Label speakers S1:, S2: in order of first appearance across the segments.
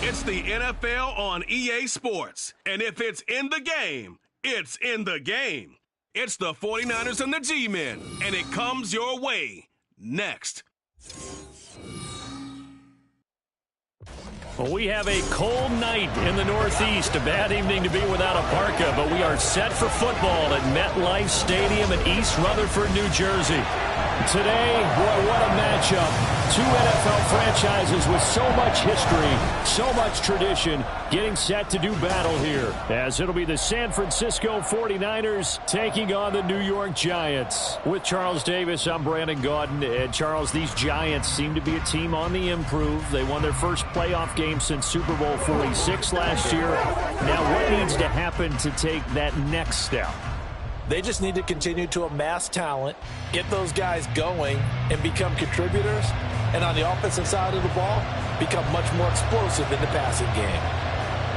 S1: It's the NFL on EA Sports. And if it's in the game, it's in the game. It's the 49ers and the G-Men, and it comes your way next.
S2: Well, we have a cold night in the Northeast. A bad evening to be without a parka, but we are set for football at MetLife Stadium in East Rutherford, New Jersey. Today, boy, what a matchup. Two NFL franchises with so much history, so much tradition, getting set to do battle here. As it'll be the San Francisco 49ers taking on the New York Giants. With Charles Davis, I'm Brandon Gaudin. And Charles, these Giants seem to be a team on the improve. They won their first playoff game since Super Bowl 46 last year. Now, what needs to happen to take that next step?
S3: They just need to continue to amass talent, get those guys going, and become contributors. And on the offensive side of the ball, become much more explosive in the passing game.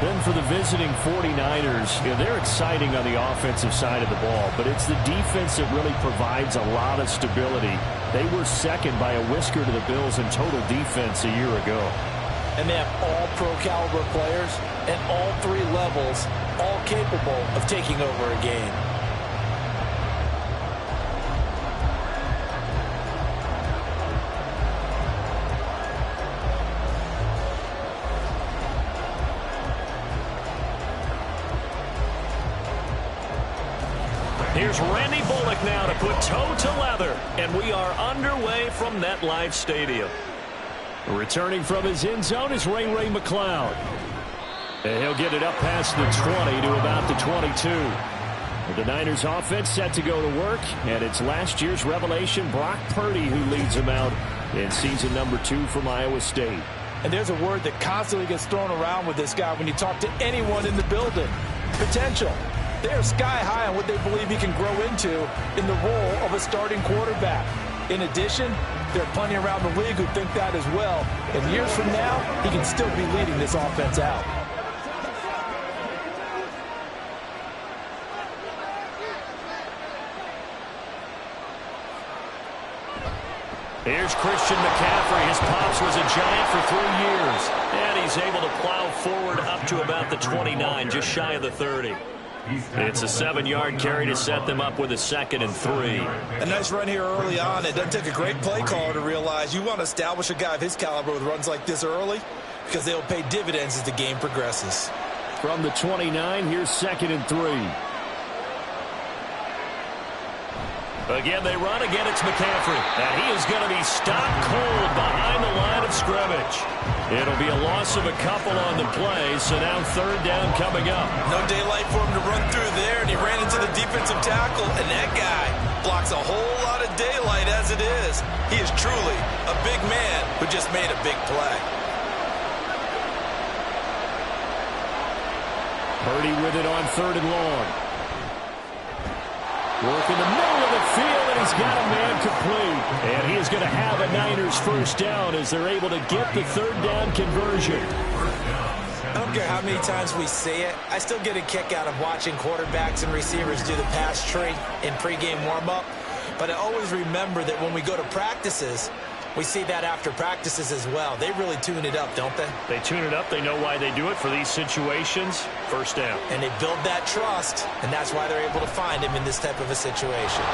S2: Then for the visiting 49ers, they're exciting on the offensive side of the ball, but it's the defense that really provides a lot of stability. They were second by a whisker to the Bills in total defense a year ago.
S3: And they have all pro-caliber players at all three levels, all capable of taking over a game.
S2: Here's Randy Bullock now to put toe to leather, and we are underway from MetLife Stadium. Returning from his end zone is Ray McCloud. And he'll get it up past the 20 to about the 22. The Niners offense set to go to work, and it's last year's revelation, Brock Purdy, who leads them out in season number 2 from Iowa State.
S3: And there's a word that constantly gets thrown around with this guy when you talk to anyone in the building. Potential. They're sky high on what they believe he can grow into in the role of a starting quarterback. In addition, there are plenty around the league who think that as well. And years from now, he can still be leading this offense out.
S2: Here's Christian McCaffrey. His pops was a Giant for 3 years. And he's able to plow forward up to about the 29, just shy of the 30. It's a 7-yard carry to set them up with a 2nd and 3.
S3: A nice run here early on. It doesn't take a great play caller to realize you want to establish a guy of his caliber with runs like this early because they'll pay dividends as the game progresses.
S2: From the 29, here's 2nd and 3. Again, they run. Again, it's McCaffrey. And he is going to be stopped cold behind the line of scrimmage. It'll be a loss of a couple on the play, so now 3rd down coming up.
S3: No daylight for him to run through there, and he ran into the defensive tackle, and that guy blocks a whole lot of daylight as it is. He is truly a big man who just made a big play.
S2: Purdy with it on 3rd and long. Work in the middle of the field, and he's got a man complete. And he is going to have a Niners first down as they're able to get the 3rd down conversion.
S3: I don't care how many times we say it, I still get a kick out of watching quarterbacks and receivers do the pass tree in pregame warm-up. But I always remember that when we go to practices, we see that after practices as well. They really tune it up, don't they?
S2: They tune it up. They know why they do it for these situations. First down.
S3: And they build that trust, and that's why they're able to find him in this type of a situation.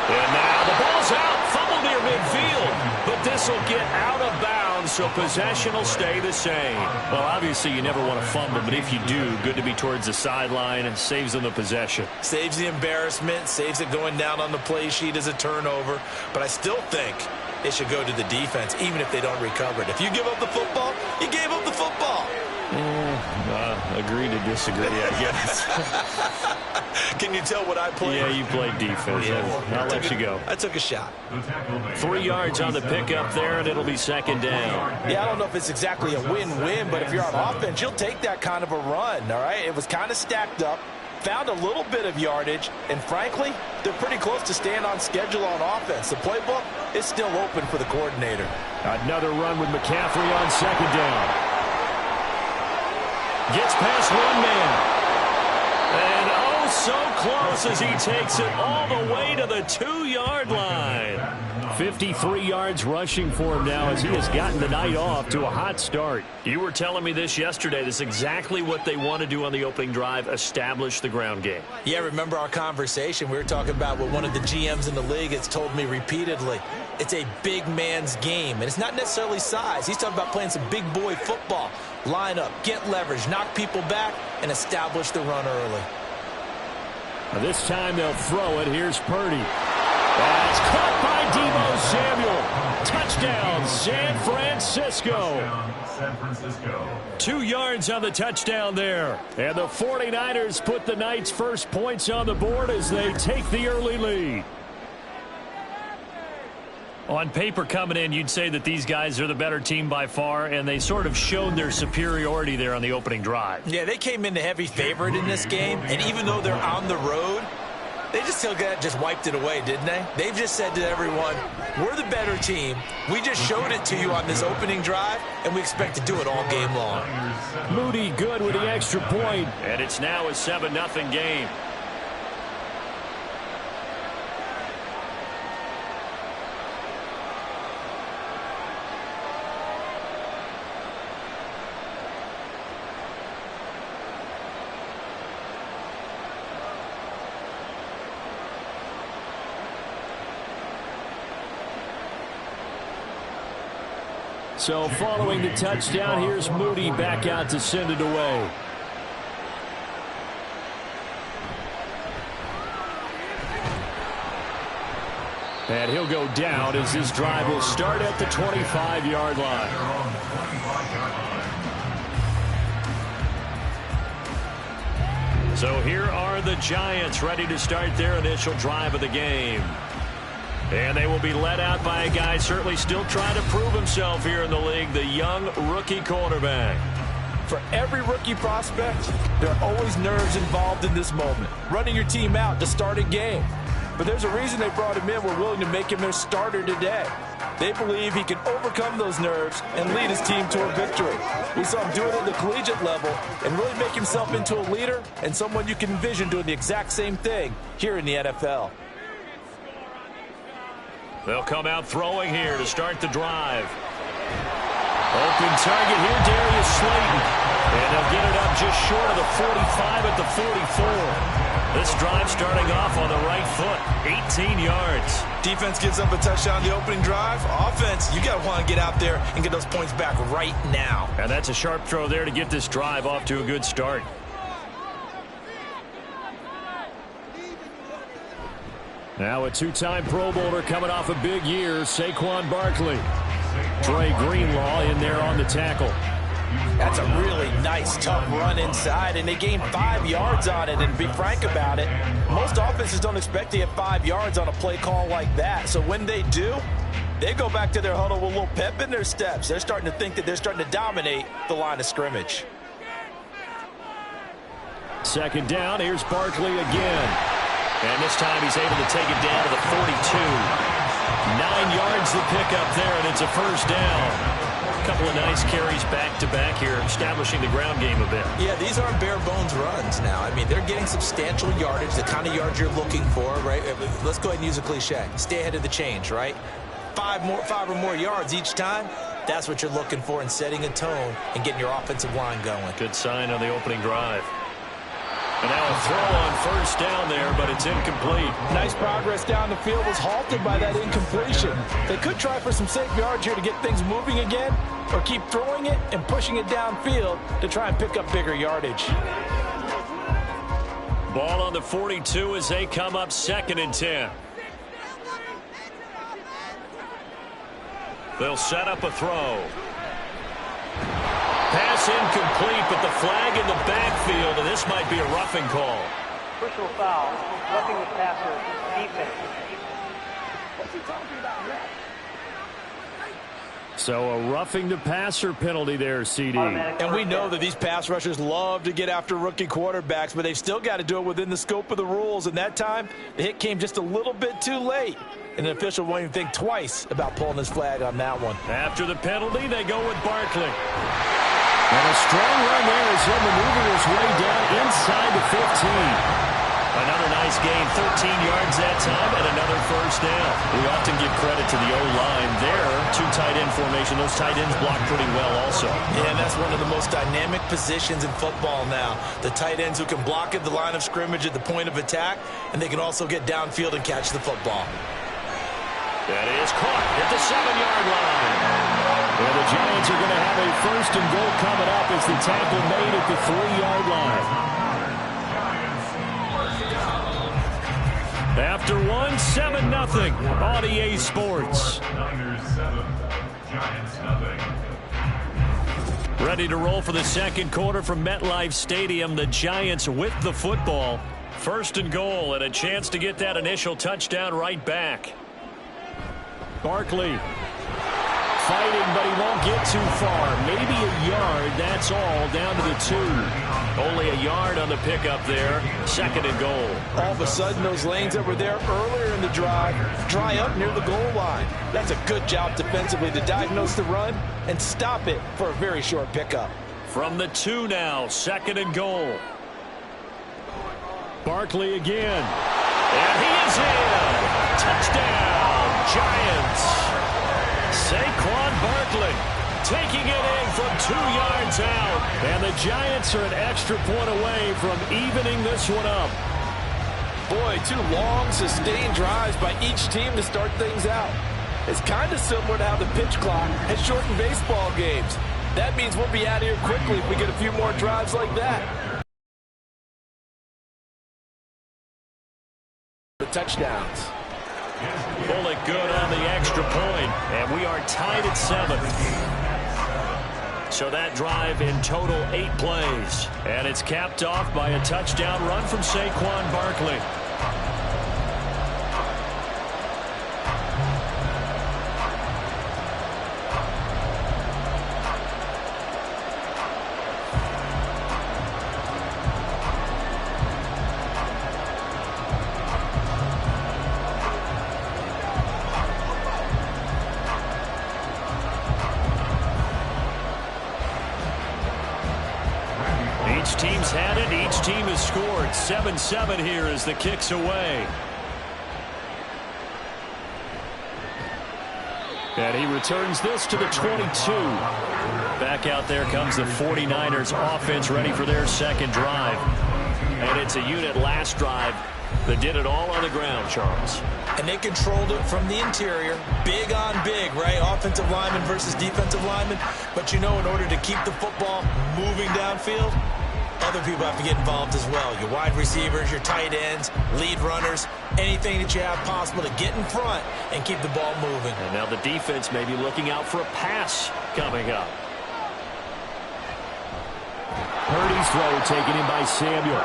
S2: And now the ball's out. Fumble near midfield. But this will get out of bounds, so possession will stay the same. Well, obviously you never want to fumble, but if you do, good to be towards the sideline and saves them the possession.
S3: Saves the embarrassment, saves it going down on the play sheet as a turnover. But I still think it should go to the defense, even if they don't recover it. If you give up the football, you gave up the football.
S2: Agree to disagree, I guess.
S3: Can you tell what I played?
S2: Yeah, you played defense. Yeah. I'll let you go.
S3: I took a shot.
S2: 3 yards on the pickup there, and it'll be 2nd down.
S3: Yeah, I don't know if it's exactly a win-win, but if you're on offense, you'll take that kind of a run, all right? It was kind of stacked up, found a little bit of yardage, and frankly, they're pretty close to staying on schedule on offense. The playbook is still open for the coordinator.
S2: Another run with McCaffrey on 2nd down. Gets past one man. And so close as he takes it all the way to the 2-yard line. 53 yards rushing for him now as he has gotten the night off to a hot start. You were telling me this yesterday. This is exactly what they want to do on the opening drive, establish the ground game.
S3: Yeah, remember our conversation? We were talking about what one of the GMs in the league has told me repeatedly. It's a big man's game, and it's not necessarily size. He's talking about playing some big boy football. Line up, get leverage, knock people back, and establish the run early.
S2: Now this time they'll throw it. Here's Purdy. That's caught by Deebo Samuel. Touchdown, San Francisco. 2 yards on the touchdown there. And the 49ers put the Knights' first points on the board as they take the early lead. On paper coming in, you'd say that these guys are the better team by far, and they sort of showed their superiority there on the opening drive.
S3: Yeah, they came in the heavy favorite in this game, and even though they're on the road, they just wiped it away, didn't they? They've just said to everyone, we're the better team. We just showed it to you on this opening drive, and we expect to do it all game long.
S2: Moody good with the extra point, and it's now a 7-0 game. So following the touchdown, here's Moody back out to send it away. And he'll go down as this drive will start at the 25-yard line. So here are the Giants ready to start their initial drive of the game. And they will be led out by a guy certainly still trying to prove himself here in the league, the young rookie quarterback.
S3: For every rookie prospect, there are always nerves involved in this moment. Running your team out to start a game. But there's a reason they brought him in. We're willing to make him their starter today. They believe he can overcome those nerves and lead his team to a victory. We saw him do it at the collegiate level and really make himself into a leader and someone you can envision doing the exact same thing here in the NFL.
S2: They'll come out throwing here to start the drive. Open target here, Darius Slayton. And they'll get it up just short of the 45 at the 44. This drive starting off on the right foot, 18 yards.
S3: Defense gives up a touchdown on the opening drive. Offense, you got to want to get out there and get those points back right now.
S2: And that's a sharp throw there to get this drive off to a good start. Now a two-time Pro Bowler coming off a big year, Saquon Barkley. Trey Greenlaw in there on the tackle.
S3: That's a really nice, tough run inside, and they gained 5 yards on it. And to be frank about it, most offenses don't expect to get 5 yards on a play call like that. So when they do, they go back to their huddle with a little pep in their steps. They're starting to think that they're starting to dominate the line of scrimmage.
S2: Second down, here's Barkley again. And this time he's able to take it down to the 42. 9 yards the pickup there, and it's a first down. A couple of nice carries back-to-back here, establishing the ground game a bit.
S3: Yeah, these aren't bare-bones runs now. I mean, they're getting substantial yardage, the kind of yards you're looking for, right? Let's go ahead and use a cliche. Stay ahead of the change, right? 5 or more yards each time. That's what you're looking for in setting a tone and getting your offensive line going.
S2: Good sign on the opening drive. And now a throw on first down there, but it's incomplete.
S3: Nice progress down the field was halted by that incompletion. They could try for some safe yards here to get things moving again, or keep throwing it and pushing it downfield to try and pick up bigger yardage.
S2: Ball on the 42 as they come up 2nd and 10. They'll set up a throw. Pass incomplete, but the flag in the backfield, and this might be a roughing call.
S4: Personal foul, roughing the passer, defense. What's he talking about here?
S2: So a roughing the passer penalty there, CD.
S3: And we know that these pass rushers love to get after rookie quarterbacks, but they've still got to do it within the scope of the rules. And that time, the hit came just a little bit too late. And the official won't even think twice about pulling his flag on that one.
S2: After the penalty, they go with Barkley. And a strong run there as he'll maneuver his way down inside the 15. Another nice gain, 13 yards that time, and another first down. We often give credit to the O-line there. Two tight end formation. Those tight ends block pretty well also.
S3: Yeah, and that's one of the most dynamic positions in football now. The tight ends who can block at the line of scrimmage at the point of attack, and they can also get downfield and catch the football.
S2: That is caught at the 7-yard line. And the Giants are going to have a first and goal coming up as the tackle made at the 3-yard line. After 7-0 on EA Sports. Ready to roll for the second quarter from MetLife Stadium. The Giants with the football. First and goal and a chance to get that initial touchdown right back. Barkley fighting, but he won't get too far. Maybe a yard, that's all, down to the 2. Only a yard on the pickup there. Second and goal.
S3: All of a sudden, those lanes that were there earlier in the drive dry up near the goal line. That's a good job defensively to diagnose the run and stop it for a very short pickup.
S2: From the 2 now, second and goal. Barkley again. And he is in. Touchdown, Giants. Saquon Barkley taking it in from 2 yards out. And the Giants are an extra point away from evening this one up.
S3: Boy, 2 long, sustained drives by each team to start things out. It's kind of similar to how the pitch clock has shortened baseball games. That means we'll be out of here quickly if we get a few more drives like that. The touchdowns.
S2: Pull it good on the extra point, and we are tied at 7. So that drive in total 8 plays, and it's capped off by a touchdown run from Saquon Barkley. Each team's had it. Each team has scored. 7-7 here as the kick's away. And he returns this to the 22. Back out there comes the 49ers offense ready for their second drive. And it's a unit last drive that did it all on the ground, Charles.
S3: And they controlled it from the interior. Big on big, right? Offensive lineman versus defensive lineman. But you know, in order to keep the football moving downfield, other people have to get involved as well. Your wide receivers, your tight ends, lead runners, anything that you have possible to get in front and keep the ball moving.
S2: And now the defense may be looking out for a pass coming up. Purdy's throw taken in by Samuel.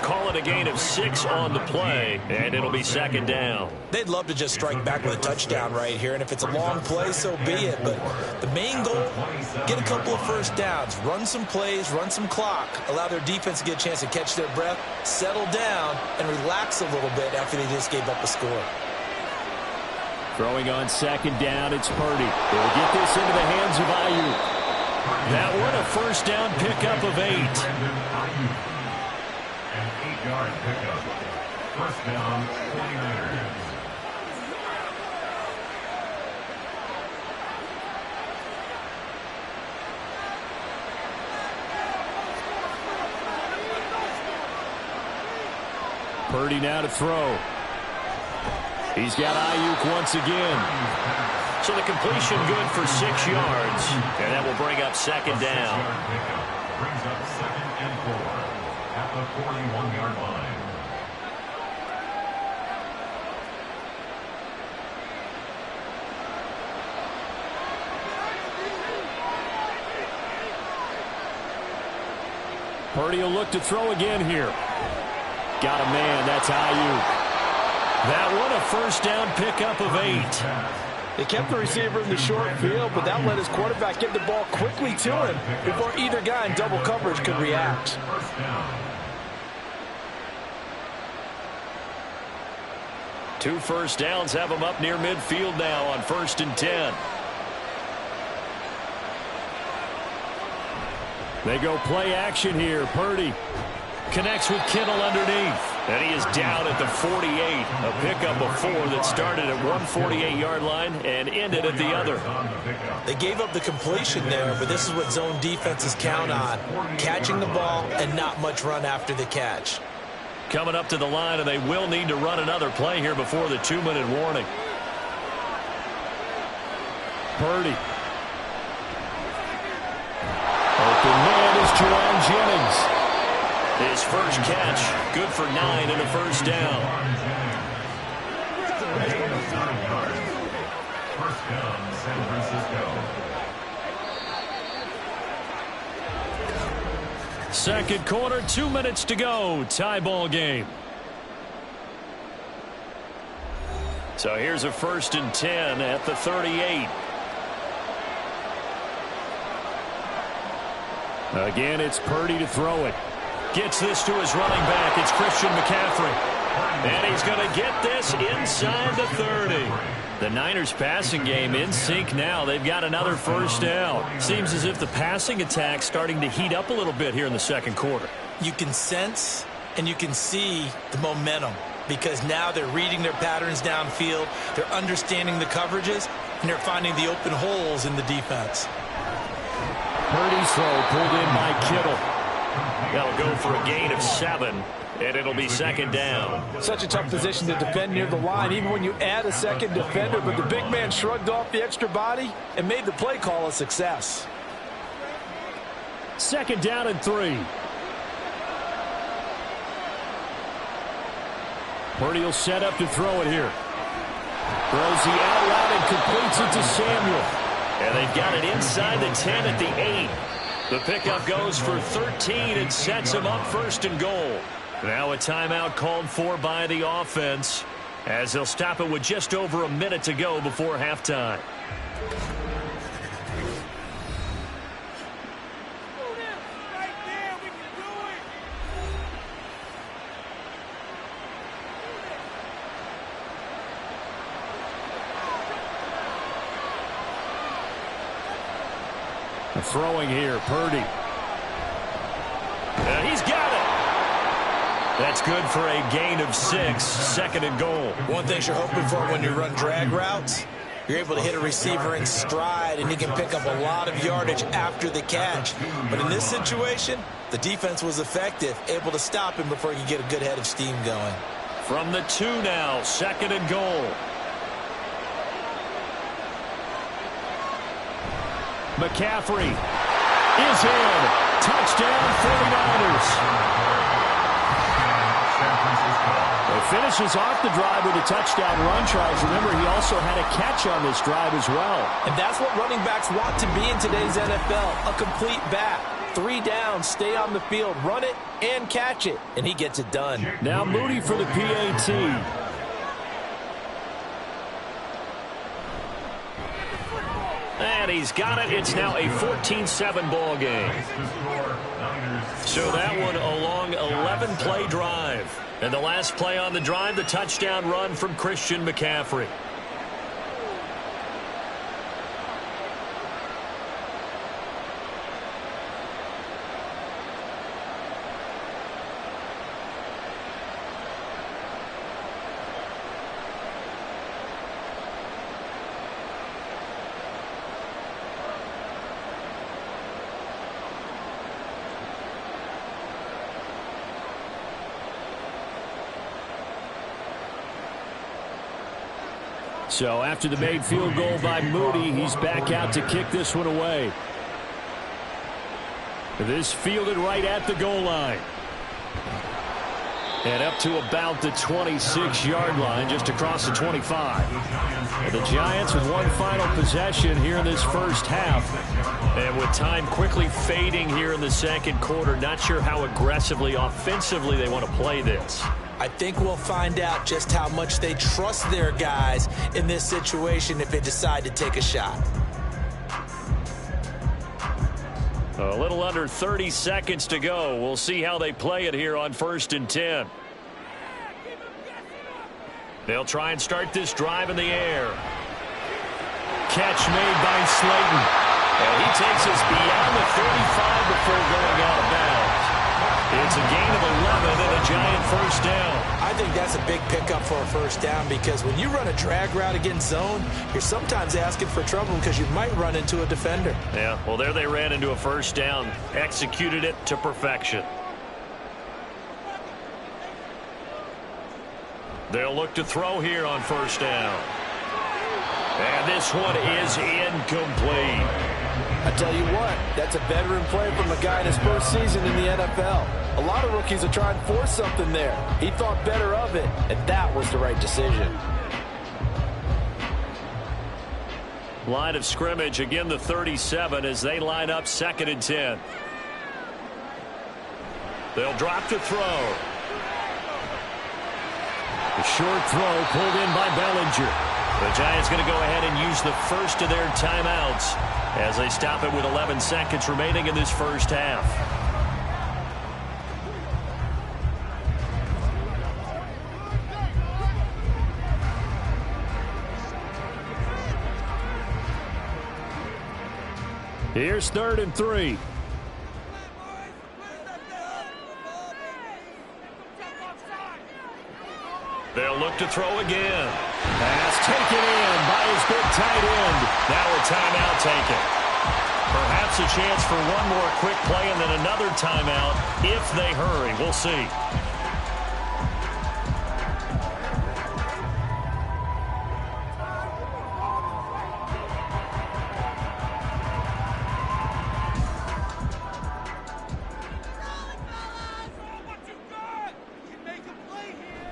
S2: Call it a gain of 6 on the play, and it'll be second down.
S3: They'd love to just strike back with a touchdown right here, and if it's a long play, so be it. But the main goal, get a couple of first downs, run some plays, run some clock, allow their defense to get a chance to catch their breath, settle down, and relax a little bit after they just gave up a score.
S2: Throwing on second down, it's Purdy. They'll get this into the hands of Ayuk. That one a first down pickup of 8.
S5: An 8-yard pickup. First down, 49ers.
S2: Purdy now to throw. He's got Ayuk once again. So the completion good for 6 yards. And that will bring up second down.
S5: Brings up 2nd and 4 at the 41-yard line.
S2: Purdy will look to throw again here. Got a man, that's Ayuk. That one a first down pickup of 8.
S3: They kept the receiver in the short field, but that let his quarterback get the ball quickly to him before either guy in double coverage could react.
S2: Two first downs have him up near midfield now on 1st and 10. They go play action here. Purdy connects with Kittle underneath. And he is down at the 48. A pickup of 4 that started at 148-yard line and ended at the other.
S3: They gave up the completion there, but this is what zone defenses count on. Catching the ball and not much run after the catch.
S2: Coming up to the line, and they will need to run another play here before the 2-minute warning. Purdy. Open man is Jerron Jennings. His first catch, good for 9 and a first down.
S5: First down, San Francisco.
S2: Second quarter, 2 minutes to go. Tie ball game. So here's a 1st and 10 at the 38. Again, it's Purdy to throw it. Gets this to his running back. It's Christian McCaffrey. And he's going to get this inside the 30. The Niners passing game in sync now. They've got another first down. Seems as if the passing attack's starting to heat up a little bit here in the second quarter.
S3: You can sense and you can see the momentum because now they're reading their patterns downfield. They're understanding the coverages, and they're finding the open holes in the defense.
S2: Purdy's throw pulled in by Kittle. That'll go for a gain of 7, and it'll be second down.
S3: Such a tough position to defend near the line, even when you add a second defender, but the big man shrugged off the extra body and made the play call a success.
S2: Second down and 3. Purdy will set up to throw it here. Throws the out route and completes it to Samuel. And they've got it inside the 10 at the 8. The pickup goes for 13 and sets him up 1st and goal. Now a timeout called for by the offense as they'll stop it with just over a minute to go before halftime. Throwing here, Purdy. And he's got it. That's good for a gain of 6, 2nd and goal.
S3: One thing you're hoping for when you run drag routes, you're able to hit a receiver in stride, and he can pick up a lot of yardage after the catch. But in this situation, the defense was effective, able to stop him before he could get a good head of steam going.
S2: From the 2 now, 2nd and goal. McCaffrey is in. Touchdown, 49ers. He finishes off the drive with a touchdown run tries. Remember, he also had a catch on this drive as well.
S3: And that's what running backs want to be in today's NFL, a complete back. 3 downs, stay on the field, run it, and catch it. And he gets it done.
S2: Now Moody for the PAT. And he's got it. It's now a 14-7 ball game. So that one a long 11-play drive. And the last play on the drive, the touchdown run from Christian McCaffrey. So after the made field goal by Moody, he's back out to kick this one away. This fielded right at the goal line. And up to about the 26-yard line, just across the 25. And the Giants with one final possession here in this first half. And with time quickly fading here in the second quarter, not sure how aggressively, offensively they want to play this.
S3: I think we'll find out just how much they trust their guys in this situation if they decide to take a shot.
S2: A little under 30 seconds to go. We'll see how they play it here on 1st and 10. They'll try and start this drive in the air. Catch made by Slayton. And he takes us beyond the 35 before going out of bounds. It's a gain of 11 and a giant first down.
S3: I think that's a big pickup for a first down because when you run a drag route against zone, you're sometimes asking for trouble because you might run into a defender.
S2: Yeah, well, there they ran into a first down, executed it to perfection. They'll look to throw here on first down. And this one is incomplete.
S3: I tell you what, that's a veteran play from a guy in his first season in the NFL. A lot of rookies are trying to force something there. He thought better of it, and that was the right decision.
S2: Line of scrimmage, again the 37 as they line up 2nd and 10. They'll drop to throw. The short throw pulled in by Bellinger. The Giants going to go ahead and use the first of their timeouts as they stop it with 11 seconds remaining in this first half. Here's 3rd and 3. They'll look to throw again. Pass taken in by his big tight end. Now a timeout taken. Perhaps a chance for one more quick play and then another timeout if they hurry. We'll see.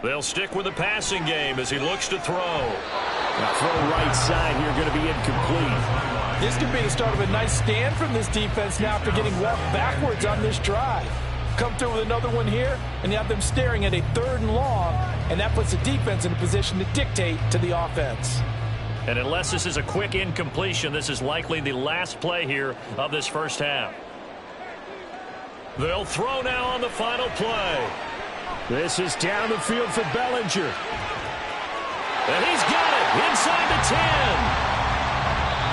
S2: They'll stick with the passing game as he looks to throw. Now throw right side here, going to be incomplete.
S3: This could be the start of a nice stand from this defense now after getting walked backwards on this drive. Come through with another one here, and you have them staring at a 3rd and long, and that puts the defense in a position to dictate to the offense.
S2: And unless this is a quick incompletion, this is likely the last play here of this first half. They'll throw now on the final play. This is down the field for Bellinger. And he's got it inside the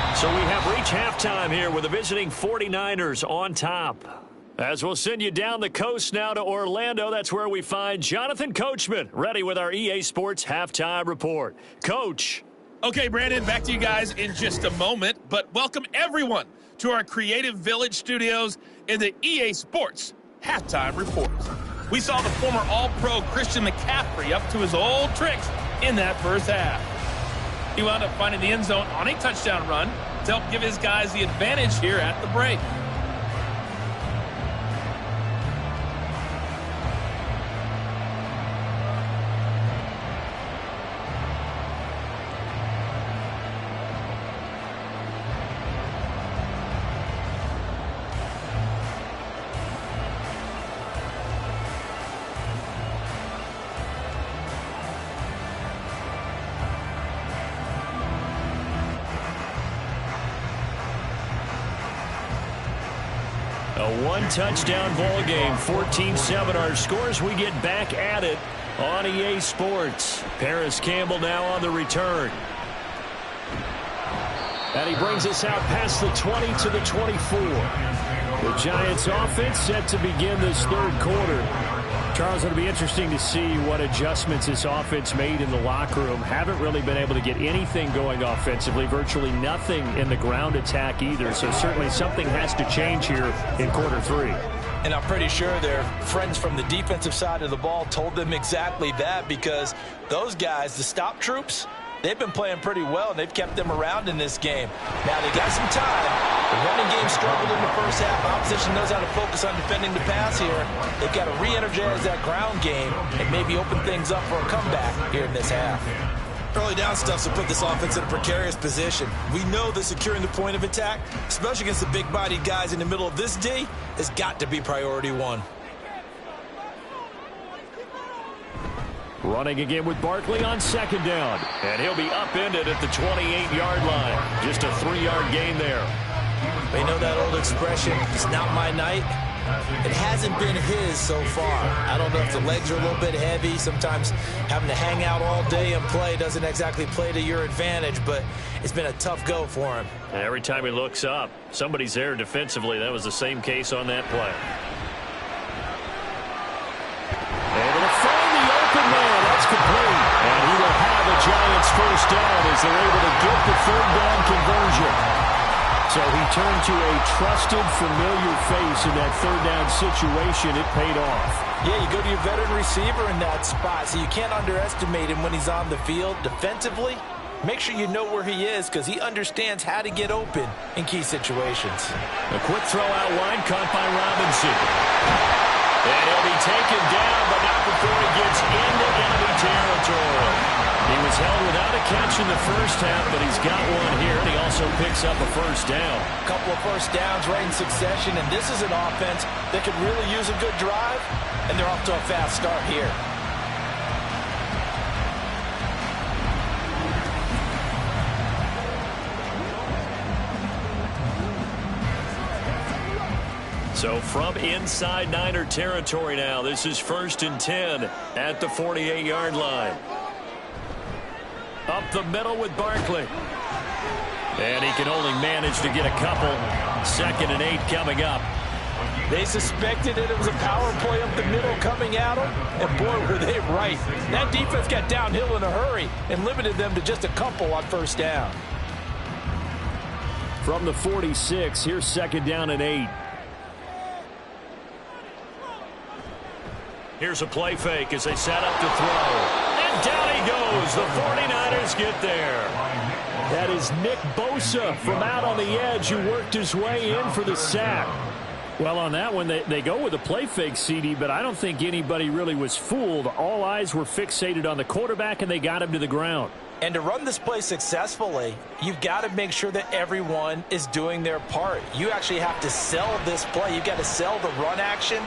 S2: 10. So we have reached halftime here with the visiting 49ers on top. As we'll send you down the coast now to Orlando, that's where we find Jonathan Coachman ready with our EA Sports Halftime Report. Coach.
S6: Okay, Brandon, back to you guys in just a moment, but welcome everyone to our Creative Village studios in the EA Sports Halftime Report. We saw the former All-Pro Christian McCaffrey up to his old tricks in that first half. He wound up finding the end zone on a touchdown run to help give his guys the advantage here at the break.
S2: A one-touchdown ball game, 14-7 our scores. We get back at it on EA Sports. Paris Campbell now on the return. And he brings us out past the 20 to the 24. The Giants offense set to begin this 3rd quarter. Charles, it'll be interesting to see what adjustments this offense made in the locker room. Haven't really been able to get anything going offensively, virtually nothing in the ground attack either. So certainly something has to change here in quarter 3.
S3: And I'm pretty sure their friends from the defensive side of the ball told them exactly that because those guys, the stop troops, they've been playing pretty well, and they've kept them around in this game. Now, they got some time. The running game struggled in the first half. Opposition knows how to focus on defending the pass here. They've got to re-energize that ground game and maybe open things up for a comeback here in this half. Early down stuffs will put this offense in a precarious position. We know that securing the point of attack, especially against the big-bodied guys in the middle of this D, has got to be priority one.
S2: Running again with Barkley on 2nd down. And he'll be upended at the 28-yard line. Just a 3-yard gain there.
S3: They know that old expression, it's not my night. It hasn't been his so far. I don't know if the legs are a little bit heavy. Sometimes having to hang out all day and play doesn't exactly play to your advantage, but it's been a tough go for him.
S2: And every time he looks up, somebody's there defensively. That was the same case on that play. first down as they're able to get the third down conversion. So he turned to a trusted, familiar face in that third down situation. It paid off.
S3: Yeah, you go to your veteran receiver in that spot, so you can't underestimate him when he's on the field. Defensively, make sure you know where he is because he understands how to get open in key situations.
S2: A quick throw out wide caught by Robinson. And he'll be taken down, but not before he gets into enemy territory. He was held without a catch in the first half, but he's got one here, and he also picks up a first down.
S3: A couple of first downs right in succession, and this is an offense that could really use a good drive, and they're off to a fast start here.
S2: So from inside Niner territory now, this is 1st and 10 at the 48-yard line. Up the middle with Barkley. And he can only manage to get a couple. 2nd and 8 coming up.
S3: They suspected it was a power play up the middle coming at them, and boy, were they right. That defense got downhill in a hurry and limited them to just a couple on first down.
S2: From the 46, here's 2nd down and 8. Here's a play fake as they set up to throw. And down he goes. The 49ers get there. That is Nick Bosa from out on the edge who worked his way in for the sack. Well, on that one, they go with a play fake, CD, but I don't think anybody really was fooled. All eyes were fixated on the quarterback, and they got him to the ground.
S3: And to run this play successfully, you've got to make sure that everyone is doing their part. You actually have to sell this play. You've got to sell the run action.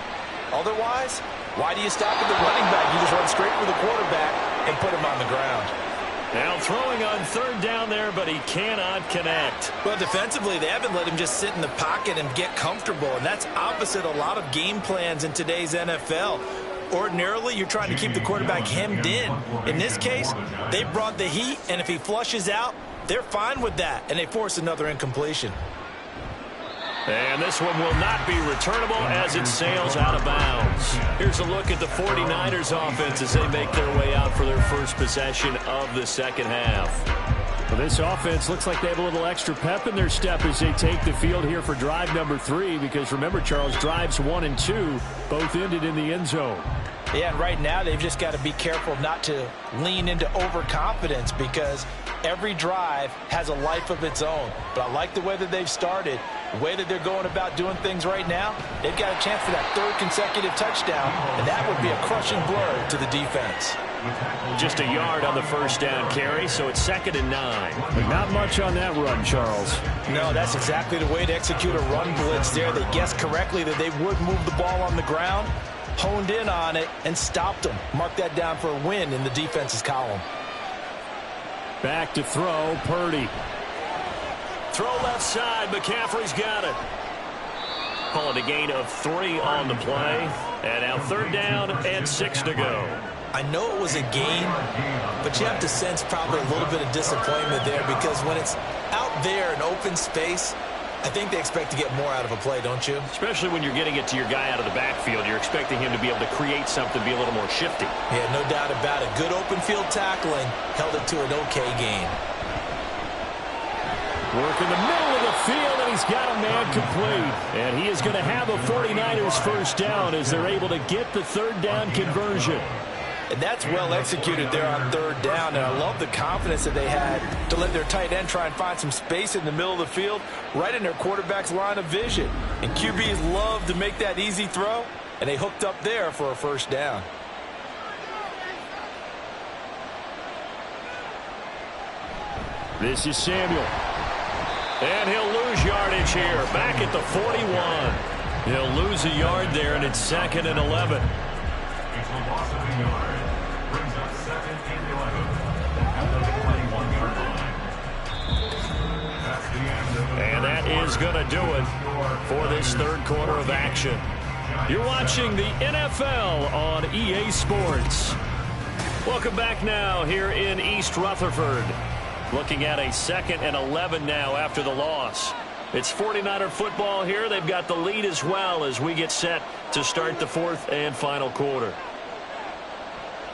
S3: Otherwise, why do you stop at the running back? You just run straight for the quarterback and put him on the ground.
S2: Now throwing on 3rd down there, but he cannot connect.
S3: Well, defensively, they haven't let him just sit in the pocket and get comfortable, and that's opposite a lot of game plans in today's NFL. Ordinarily, you're trying to keep the quarterback hemmed in. In this case, they brought the heat, and if he flushes out, they're fine with that, and they force another incompletion.
S2: And this one will not be returnable as it sails out of bounds. Here's a look at the 49ers offense as they make their way out for their first possession of the second half. Well, this offense looks like they have a little extra pep in their step as they take the field here for drive number 3 because remember, Charles, drives 1 and 2 both ended in the end zone.
S3: Yeah, and right now they've just got to be careful not to lean into overconfidence because every drive has a life of its own. But I like the way that they've started, the way that they're going about doing things right now. They've got a chance for that 3rd consecutive touchdown, and that would be a crushing blow to the defense.
S2: Just a yard on the first down carry, so it's 2nd and 9. But not much on that run, Charles.
S3: No, that's exactly the way to execute a run blitz there. They guessed correctly that they would move the ball on the ground, honed in on it, and stopped them. Mark that down for a win in the defense's column.
S2: Back to throw, Purdy. Throw left side, McCaffrey's got it. Call it a gain of 3 on the play. And now 3rd down and 6 to go.
S3: I know it was a gain, but you have to sense probably a little bit of disappointment there because when it's out there in open space, I think they expect to get more out of a play, don't you?
S2: Especially when you're getting it to your guy out of the backfield. You're expecting him to be able to create something, be a little more shifty.
S3: Yeah, no doubt about it. Good open field tackling held it to an okay gain.
S2: Work in the middle of the field, and he's got a man complete. And he is going to have a 49ers first down as they're able to get the 3rd down conversion.
S3: And that's well executed there on 3rd down. And I love the confidence that they had to let their tight end try and find some space in the middle of the field, right in their quarterback's line of vision. And QBs love to make that easy throw, and they hooked up there for a first down.
S2: This is Samuel. And he'll lose yardage here. Back at the 41. He'll lose a yard there, and it's 2nd and 11.
S5: It's a loss of a yard. Brings up 2nd and 11 at the 41-yard line. That's the end of the
S2: and that is going to do it for this 3rd quarter of action. You're watching the NFL on EA Sports. Welcome back now here in East Rutherford. Looking at a 2nd and 11 now after the loss. It's 49er football here. They've got the lead as well as we get set to start the 4th and final quarter.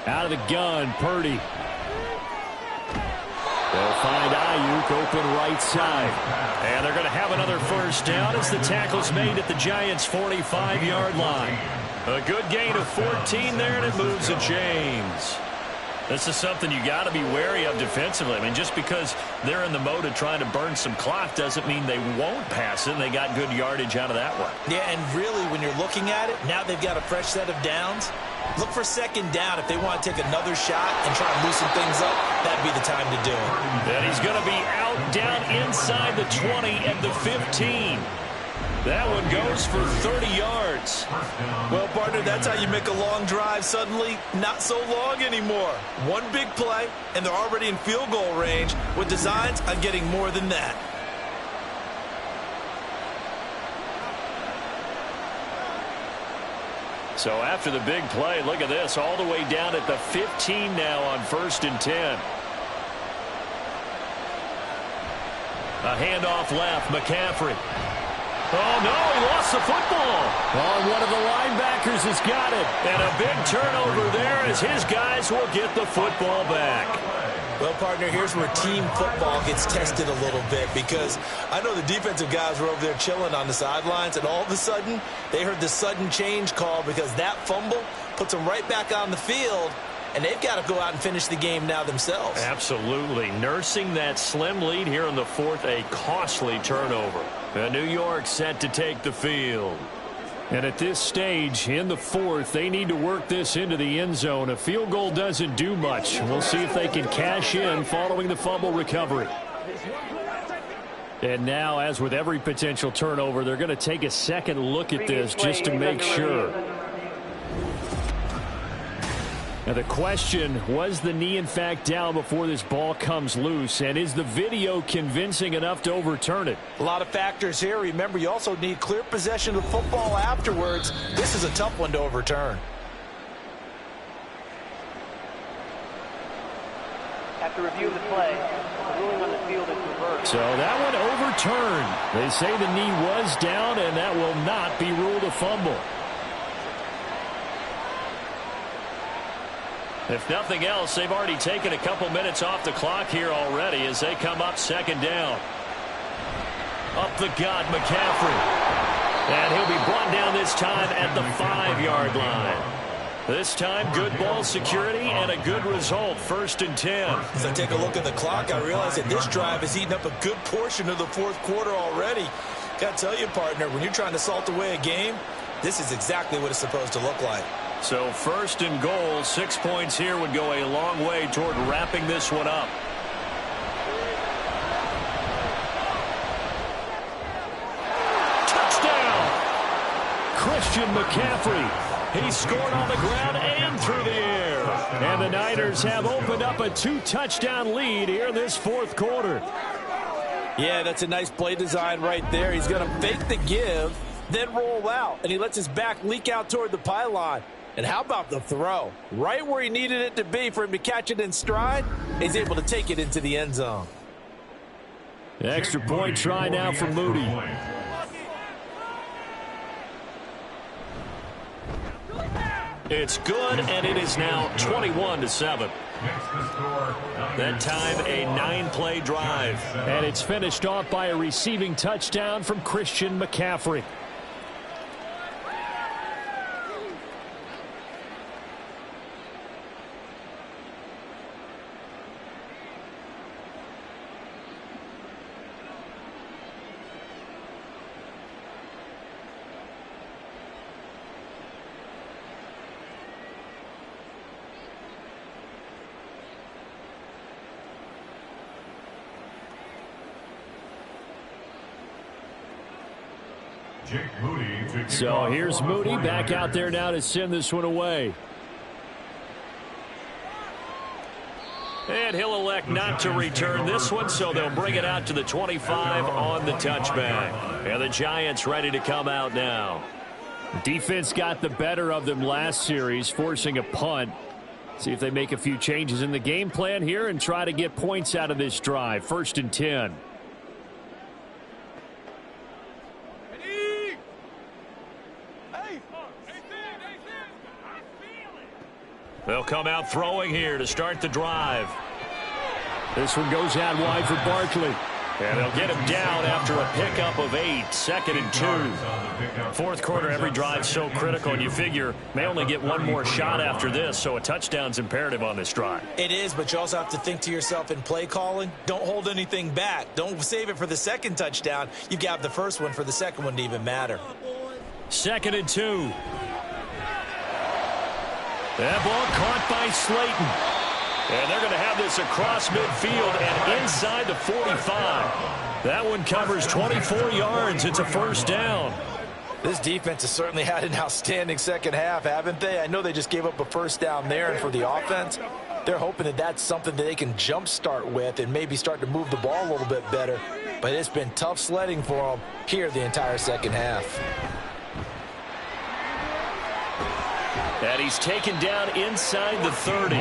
S2: Out of the gun, Purdy. Ayuk open right side. And they're going to have another first down as the tackle's made at the Giants' 45-yard line. A good gain of 14 there, and it moves the chains. This is something you got to be wary of defensively. I mean, just because they're in the mode of trying to burn some clock doesn't mean they won't pass it, and they got good yardage out of that one.
S3: Yeah, and really, when you're looking at it, now they've got a fresh set of downs. Look for second down if they want to take another shot and try and loosen things up. That'd be the time to do it.
S2: And he's going to be out down inside the 20 and the 15. That one goes for 30 yards.
S3: Well, partner, that's how you make a long drive suddenly not so long anymore. One big play, and they're already in field goal range with designs on getting more than that.
S2: So after the big play, look at this, all the way down at the 15 now on 1st and 10. A handoff left, McCaffrey. Oh, no, he lost the football. Oh, one of the linebackers has got it. And a big turnover there as his guys will get the football back.
S3: Well, partner, here's where team football gets tested a little bit, because I know the defensive guys were over there chilling on the sidelines, and all of a sudden they heard the sudden change call because that fumble puts them right back on the field, and they've got to go out and finish the game now themselves.
S2: Absolutely. Nursing that slim lead here in the fourth, a costly turnover. And New York set to take the field. And at this stage, in the fourth, they need to work this into the end zone. A field goal doesn't do much. We'll see if they can cash in following the fumble recovery. And now, as with every potential turnover, they're going to take a second look at this just to make sure. Now the question, was the knee in fact down before this ball comes loose? And is the video convincing enough to overturn it?
S3: A lot of factors here. Remember, you also need clear possession of the football afterwards. This is a tough one to overturn.
S4: After review of the play, the ruling on the field is reversed.
S2: So that one overturned. They say the knee was down, and that will not be ruled a fumble. If nothing else, they've already taken a couple minutes off the clock here already as they come up second down. Up the gut, McCaffrey. And he'll be brought down this time at the 5-yard line. This time, good ball security and a good result, 1st and 10.
S3: As I take a look at the clock, I realize that this drive has eaten up a good portion of the fourth quarter already. Got to tell you, partner, when you're trying to salt away a game, this is exactly what it's supposed to look like.
S2: So 1st and goal, 6 points here would go a long way toward wrapping this one up. Touchdown! Christian McCaffrey. He scored on the ground and through the air. And the Niners have opened up a 2-touchdown lead here in this fourth quarter.
S3: Yeah, that's a nice play design right there. He's going to fake the give, then roll out. And he lets his back leak out toward the pylon. And how about the throw? Right where he needed it to be for him to catch it in stride, he's able to take it into the end zone.
S2: Extra point try now for Moody. It's good, and it is now 21-7. That time, a 9-play drive. And it's finished off by a receiving touchdown from Christian McCaffrey. So here's Moody back out there now to send this one away. And he'll elect not to return this one, so they'll bring it out to the 25 on the touchback. And the Giants ready to come out now. Defense got the better of them last series, forcing a punt. See if they make a few changes in the game plan here and try to get points out of this drive. 1st and 10. They'll come out throwing here to start the drive. This one goes out wide for Barkley. And they'll get him down after a pickup of 8, 2nd and 2. Fourth quarter, every drive's so critical, and you figure may only get one more shot after this, so a touchdown's imperative on this drive.
S3: It is, but you also have to think to yourself in play calling, don't hold anything back. Don't save it for the second touchdown. You got the first one for the second one to even matter.
S2: 2nd and 2. That ball caught by Slayton. And they're going to have this across midfield and inside the 45. That one covers 24 yards. It's a first down.
S3: This defense has certainly had an outstanding second half, haven't they? I know they just gave up a first down there, and for the offense, they're hoping that that's something that they can jumpstart with and maybe start to move the ball a little bit better. But it's been tough sledding for them here the entire second half.
S2: And he's taken down inside the 30.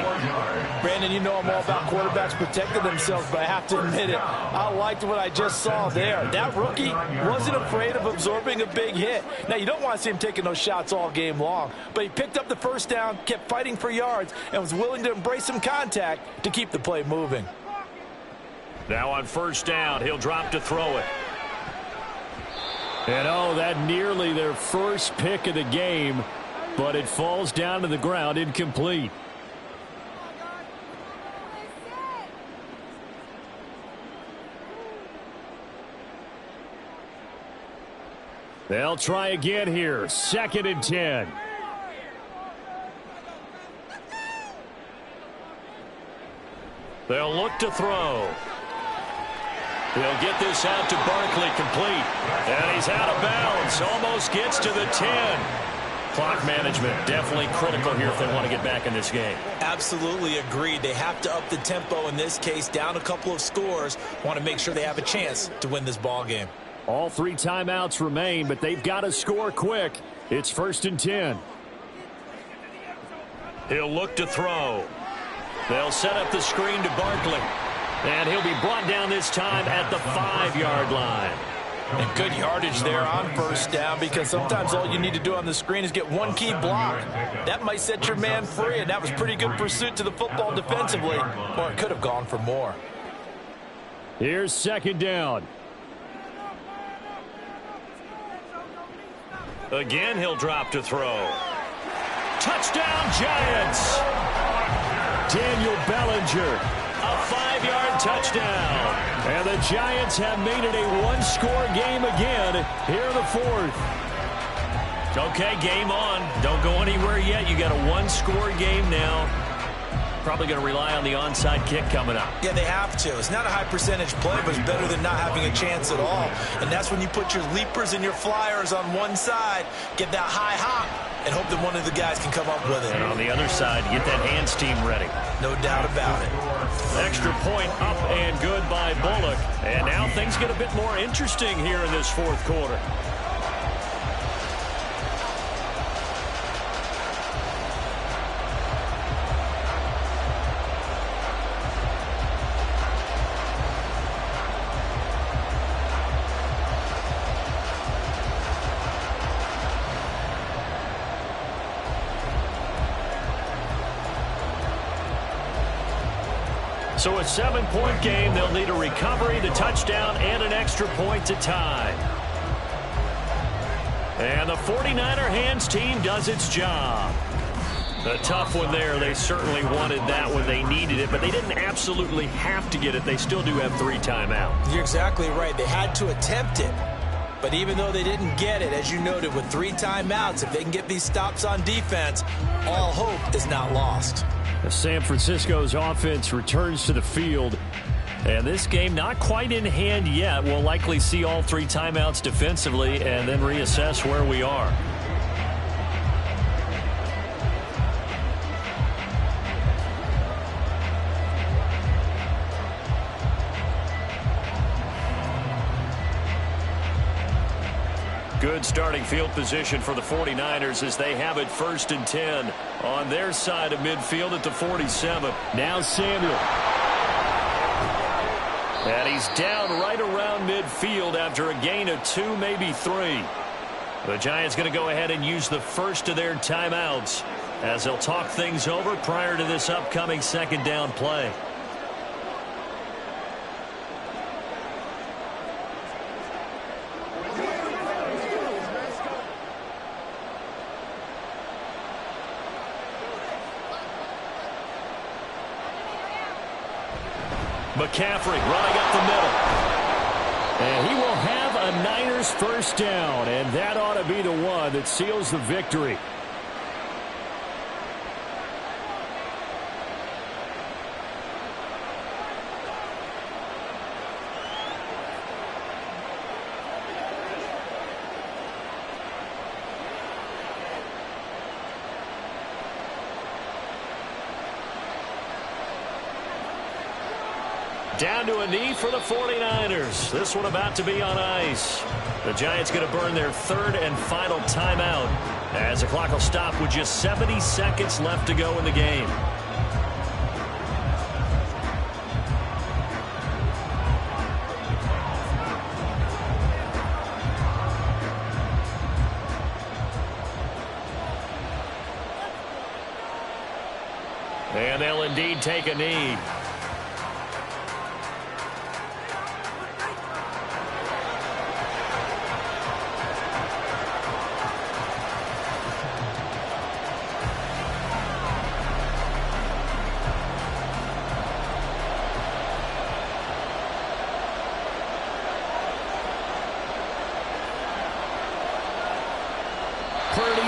S3: Brandon, you know I'm all about quarterbacks protecting themselves, but I have to admit it. I liked what I just saw there. That rookie wasn't afraid of absorbing a big hit. Now, you don't want to see him taking those shots all game long, but he picked up the first down, kept fighting for yards, and was willing to embrace some contact to keep the play moving.
S2: Now on first down, he'll drop to throw it. And oh, that nearly their first pick of the game. But it falls down to the ground, incomplete. They'll try again here. 2nd and 10. They'll look to throw. He'll get this out to Barkley, complete. And he's out of bounds. Almost gets to the 10. Clock management definitely critical here if they want to get back in this game.
S3: Absolutely agreed. They have to up the tempo in this case, down a couple of scores. Want to make sure they have a chance to win this ball game.
S2: All 3 timeouts remain, but they've got to score quick. It's 1st and 10. He'll look to throw. They'll set up the screen to Barkley. And he'll be brought down this time at the 5-yard line.
S3: And good yardage there on first down, because sometimes all you need to do on the screen is get one key block. That might set your man free, and that was pretty good pursuit to the football defensively, or it could have gone for more.
S2: Here's 2nd down. Again, he'll drop to throw. Touchdown, Giants! Daniel Bellinger. A 5-yard touchdown. And the Giants have made it a one-score game again here in the 4th. Okay, game on. Don't go anywhere yet. You got a one-score game now. Probably going to rely on the onside kick coming up.
S3: Yeah, they have to. It's not a high percentage play, but it's better than not having a chance at all. And that's when you put your leapers and your flyers on one side, get that high hop, and hope that one of the guys can come up with it.
S2: And on the other side, get that hands team ready.
S3: No doubt about it.
S2: Extra point up and good by Bullock. And now things get a bit more interesting here in this 4th quarter. So a 7-point game. They'll need a recovery, the touchdown, and an extra point to tie. And the 49er hands team does its job. A tough one there. They certainly wanted that when they needed it, but they didn't absolutely have to get it. They still do have 3 timeouts.
S3: You're exactly right. They had to attempt it. But even though they didn't get it, as you noted, with 3 timeouts, if they can get these stops on defense, all hope is not lost.
S2: San Francisco's offense returns to the field. And this game not quite in hand yet. We'll likely see all 3 timeouts defensively and then reassess where we are. Good starting field position for the 49ers as they have it 1st and 10 on their side of midfield at the 47. Now Samuel. And he's down right around midfield after a gain of 2, maybe 3. The Giants going to go ahead and use the first of their timeouts as they'll talk things over prior to this upcoming 2nd down play. McCaffrey running up the middle. And he will have a Niners first down, and that ought to be the one that seals the victory. Down to a knee for the 49ers. This one about to be on ice. The Giants going to burn their third and final timeout as the clock will stop with just 70 seconds left to go in the game. And they'll indeed take a knee.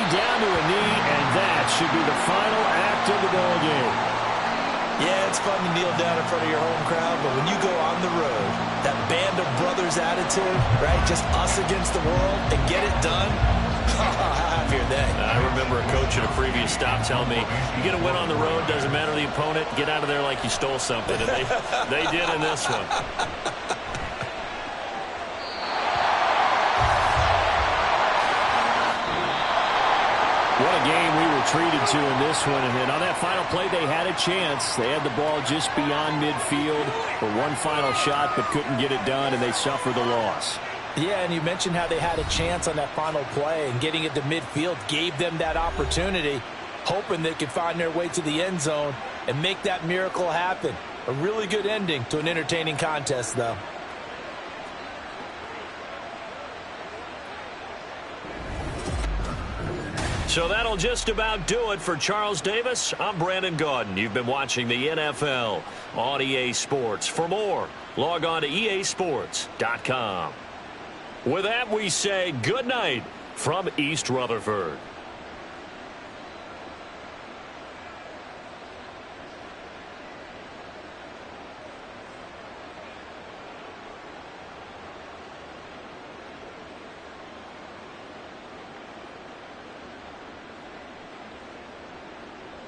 S2: Down to a knee, and that should be the final act of the ball game.
S3: Yeah, it's fun to kneel down in front of your home crowd, but when you go on the road, that band of brothers attitude, right, just us against the world, and get it done, how happy are they?
S2: I remember a coach at a previous stop telling me, you get a win on the road, doesn't matter the opponent, get out of there like you stole something, and they did in this one. What a game we were treated to in this one. And on that final play, they had a chance. They had the ball just beyond midfield for one final shot, but couldn't get it done, and they suffered the loss.
S3: Yeah, and you mentioned how they had a chance on that final play, and getting it to midfield gave them that opportunity, hoping they could find their way to the end zone and make that miracle happen. A really good ending to an entertaining contest, though.
S2: So that'll just about do it for Charles Davis. I'm Brandon Gaudin. You've been watching the NFL on EA Sports. For more, log on to easports.com. With that, we say good night from East Rutherford.